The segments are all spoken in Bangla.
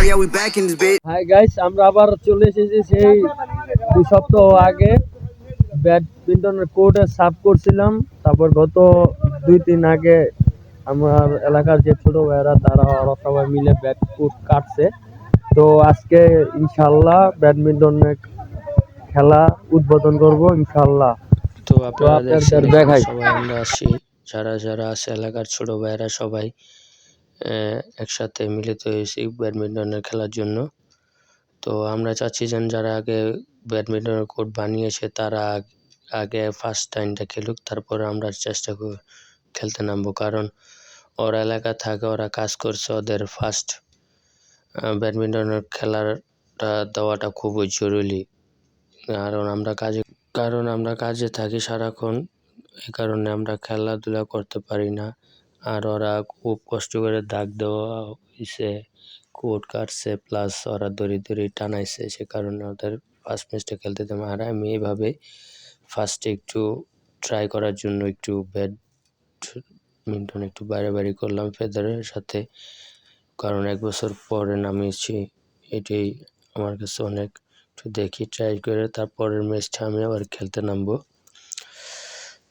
yeah, we back in this bitch. Hi guys, আমরা আবার চলে এসেছি সেই 2 সপ্তাহ আগে। ব্যাডমিন্টনের কোর্টে সাফ করছিলাম। তারপর গত 2-3 আগে আমার এলাকার যে ছোট ভাইয়েরা তারা ওরা সবাই মিলে ব্যাট কোর্ট কাটছে। তো আজকে ইনশাল্লাহ ব্যাডমিন্টনের খেলা উদ্বোধন করব ইনশাল্লাহ। তো আপনারা দেখছেন দেখাই সবাই আমরা আসি, যারা যারা আছে এলাকার ছোট ভাইয়েরা সবাই একসাথে মিলিত হয়েছি ব্যাডমিন্টনের খেলার জন্য। তো আমরা চাচ্ছি যেন যারা আগে ব্যাডমিন্টনের কোর্ট বানিয়েছে তারা আগে ফার্স্ট টাইমটা খেলুক, তারপর আমরা চেষ্টা খেলতে নামবো, কারণ ওরা এলাকা থাকে, ওরা কাজ করছে, ওদের ফার্স্ট ব্যাডমিন্টনের খেলাটা দেওয়াটা খুবই জরুরি। কারণ আমরা কাজে থাকি সারাক্ষণ, এই কারণে আমরা খেলাধুলা করতে পারি না। আর ওরা খুব কষ্ট করে দাগ দেওয়া হয়েছে, কোর্ট কাটছে, প্লাস ওরা দড়ি টানাইছে, সে কারণে ওদের ফার্স্ট ম্যাচটা খেলতে দেবো। আর আমি এইভাবে ফার্স্টে একটু ট্রাই করার জন্য একটু ব্যাডমিন্টন একটু বাড়াবাড়ি করলাম ফেদারের সাথে, কারণ 1 বছর পরে নামিয়েছি, এটাই আমার কাছে অনেক। একটু দেখি ট্রাই করে তারপরের ম্যাচটা আমি আবার খেলতে নামবো।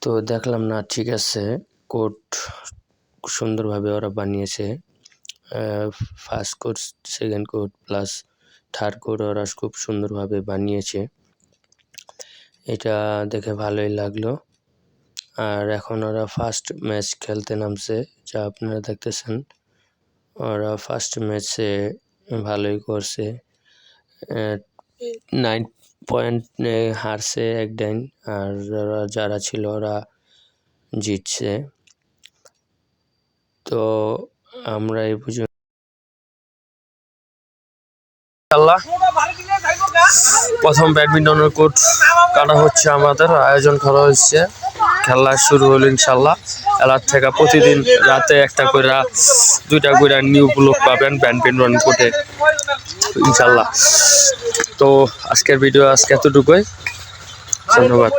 তো দেখলাম না, ঠিক আছে, কোর্ট সুন্দরভাবে ওরা বানিয়েছে। First court, second court plus third court ওরা খুব সুন্দরভাবে বানিয়েছে, এটা দেখে ভালোই লাগলো। আর এখন ওরা ফার্স্ট ম্যাচ খেলতে নামছে, যা আপনারা দেখতেছেন। ওরা ফার্স্ট ম্যাচে ভালোই করছে, 9 পয়েন্ট হারছে 1 ডাইন, আর যারা ছিল ওরা জিতছে। তো আমরা এই পর্যন্ত প্রথম ব্যাডমিন্টনের কোর্ট কাটা হচ্ছে, আমাদের আয়োজন করা হচ্ছে, খেলা শুরু হলো ইনশাল্লাহ। খেলার থেকে প্রতিদিন রাতে 1টা করে 2টা করে নিউ ব্লক পাবেন ব্যাডমিন্টন কোর্টে ইনশাল্লাহ। তো আজকের ভিডিও আজকে এতটুকুই, ধন্যবাদ।